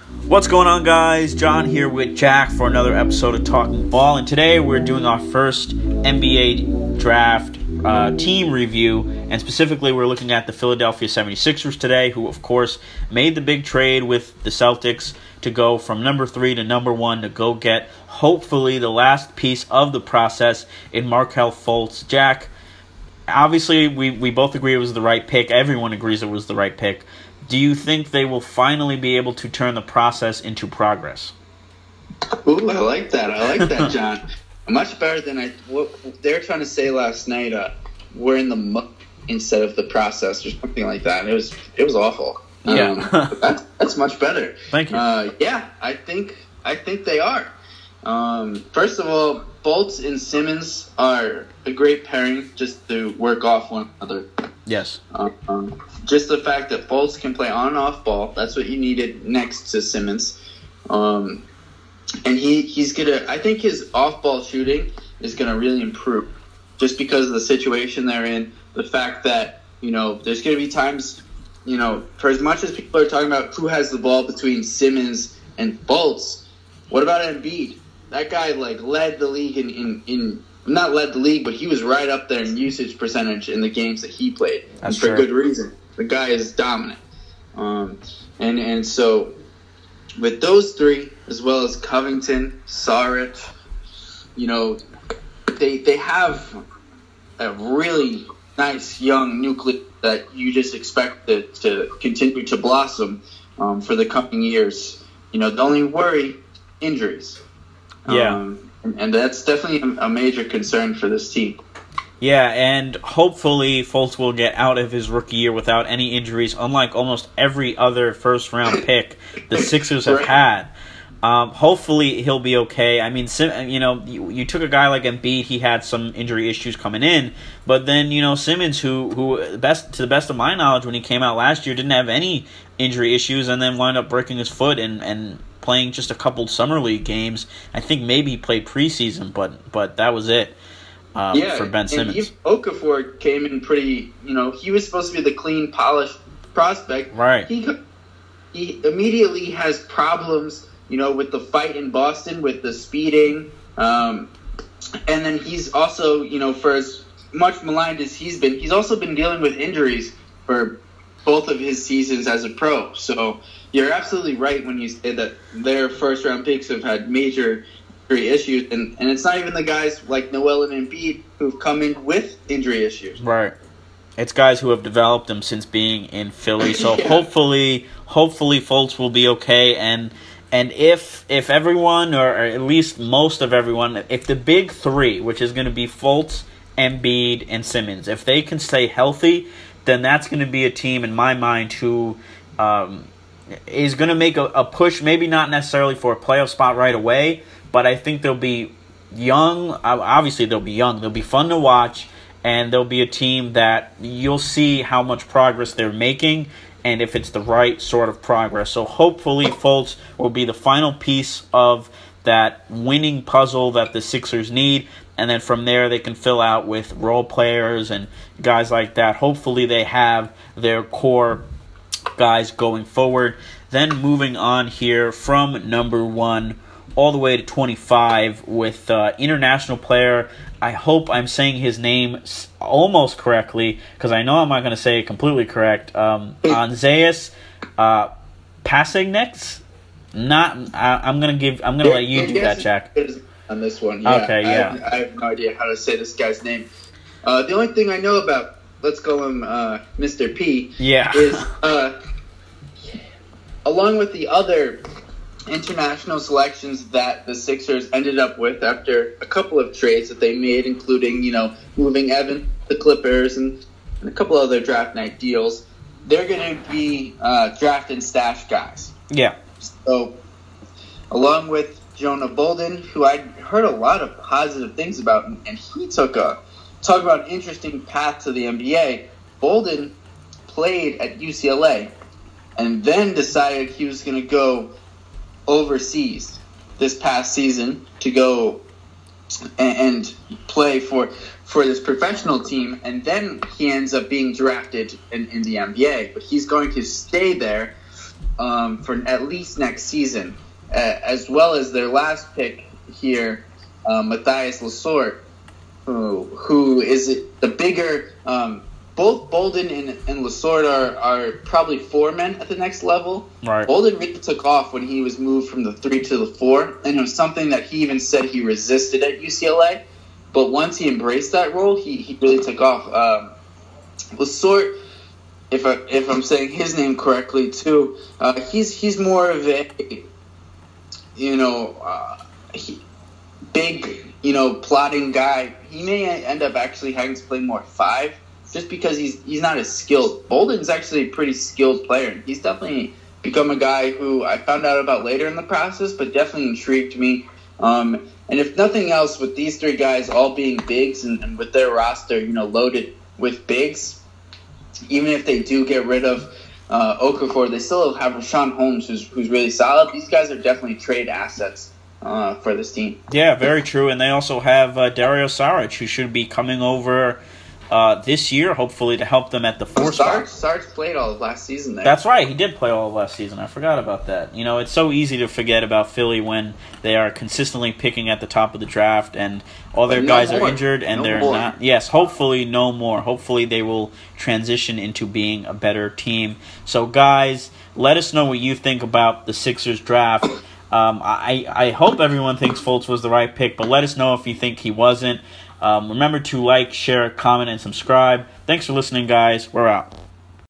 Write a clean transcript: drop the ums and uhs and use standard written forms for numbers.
What's going on, guys? John here with Jack for another episode of Talking Ball, and today we're doing our first NBA draft team review, and specifically we're looking at the Philadelphia 76ers today, who of course made the big trade with the Celtics to go from number 3 to number 1 to go get hopefully the last piece of the process in Markelle Fultz. Jack, obviously we both agree it was the right pick. Everyone agrees it was the right pick. Do you think they will finally be able to turn the process into progress? Ooh, I like that, John. Much better than what they were trying to say last night. We're in the muck instead of the process, or something like that. It was awful. Yeah, that's much better. Thank you. Yeah, I think they are. First of all, Fultz and Simmons are a great pairing just to work off one another. Yes. Just the fact that Fultz can play on and off ball, that's what you needed next to Simmons. And he's gonna, I think his off ball shooting is gonna really improve just because of the situation they're in. The fact that, there's gonna be times, for as much as people are talking about who has the ball between Simmons and Fultz, what about Embiid? That guy led the league in not led the league, but he was right up there in usage percentage in the games that he played. That's for true. Good reason. The guy is dominant. And so with those three, as well as Covington, Saric, they have a really nice young nucleus that you just expect to continue to blossom for the coming years. The only worry, injuries. Yeah. And that's definitely a major concern for this team. Yeah, and hopefully Fultz will get out of his rookie year without any injuries, unlike almost every other first-round pick the Sixers have had. Hopefully he'll be okay. I mean, you took a guy like Embiid, he had some injury issues coming in, but then, Simmons, who to the best of my knowledge, when he came out last year, didn't have any injury issues, and then wound up breaking his foot and playing just a couple summer league games. I think maybe he played preseason, but that was it for Ben Simmons. And Okafor came in pretty, he was supposed to be the clean, polished prospect. Right. He immediately has problems, with the fight in Boston, with the speeding. And then he's also, for as much maligned as he's also been dealing with injuries for both of his seasons as a pro. So you're absolutely right when you say that their first-round picks have had major injury issues, and it's not even the guys like Noel and Embiid who've come in with injury issues. Right. It's guys who have developed them since being in Philly. So Yeah. hopefully Fultz will be okay, and if everyone, or at least most of everyone, if the big three, which is going to be Fultz, Embiid, and Simmons, if they can stay healthy, then that's going to be a team, in my mind, who is going to make a push, maybe not necessarily for a playoff spot right away, but I think they'll be young. Obviously, they'll be young. They'll be fun to watch, and they'll be a team that you'll see how much progress they're making and if it's the right sort of progress. So hopefully Fultz will be the final piece of that winning puzzle that the Sixers need, and then from there they can fill out with role players and guys like that. Hopefully they have their core guys going forward. Then moving on here from number 1 all the way to 25 with international player. I hope I'm saying his name almost correctly, because I know I'm not going to say it completely correct. Andzeas Pasegnex. I'm gonna let you do that, Jack. On this one, yeah. Okay, yeah. I have no idea how to say this guy's name. The only thing I know about, let's call him Mr. P, yeah, is along with the other international selections that the Sixers ended up with after a couple of trades that they made, including, moving Evan to the Clippers and a couple other draft night deals, they're going to be draft and stash guys. Yeah. So, along with Jonah Bolden, who I heard a lot of positive things about, and he talk about an interesting path to the NBA. Bolden played at UCLA and then decided he was going to go overseas this past season to go and play for this professional team, and then he ends up being drafted in the NBA. But he's going to stay there for at least next season, as well as their last pick here, Matthias Lasorte, who is the bigger. Both Bolden and Lasorte are probably foremen at the next level. Right. Bolden really took off when he was moved from the 3 to the 4, and it was something that he even said he resisted at UCLA. But once he embraced that role, he really took off. Lasorte, if I'm saying his name correctly too, he's more of a big plotting guy. He may end up actually having to play more 5. Just because he's not as skilled. Bolden's actually a pretty skilled player. He's definitely become a guy who I found out about later in the process, but definitely intrigued me. And if nothing else, with these 3 guys all being bigs and with their roster, loaded with bigs, even if they do get rid of Okafor, they still have Rashawn Holmes, who's really solid. These guys are definitely trade assets for this team. Yeah, very true. And they also have Dario Saric, who should be coming over this year, hopefully, to help them at the 4 spot. Sarge played all of last season there. That's right. He did play all of last season. I forgot about that. It's so easy to forget about Philly when they are consistently picking at the top of the draft and all their guys are injured and they're not. Yes, hopefully no more. Hopefully they will transition into being a better team. So, guys, let us know what you think about the Sixers draft. I hope everyone thinks Fultz was the right pick, but let us know if you think he wasn't. Remember to like, share, comment, and subscribe. Thanks for listening, guys. We're out.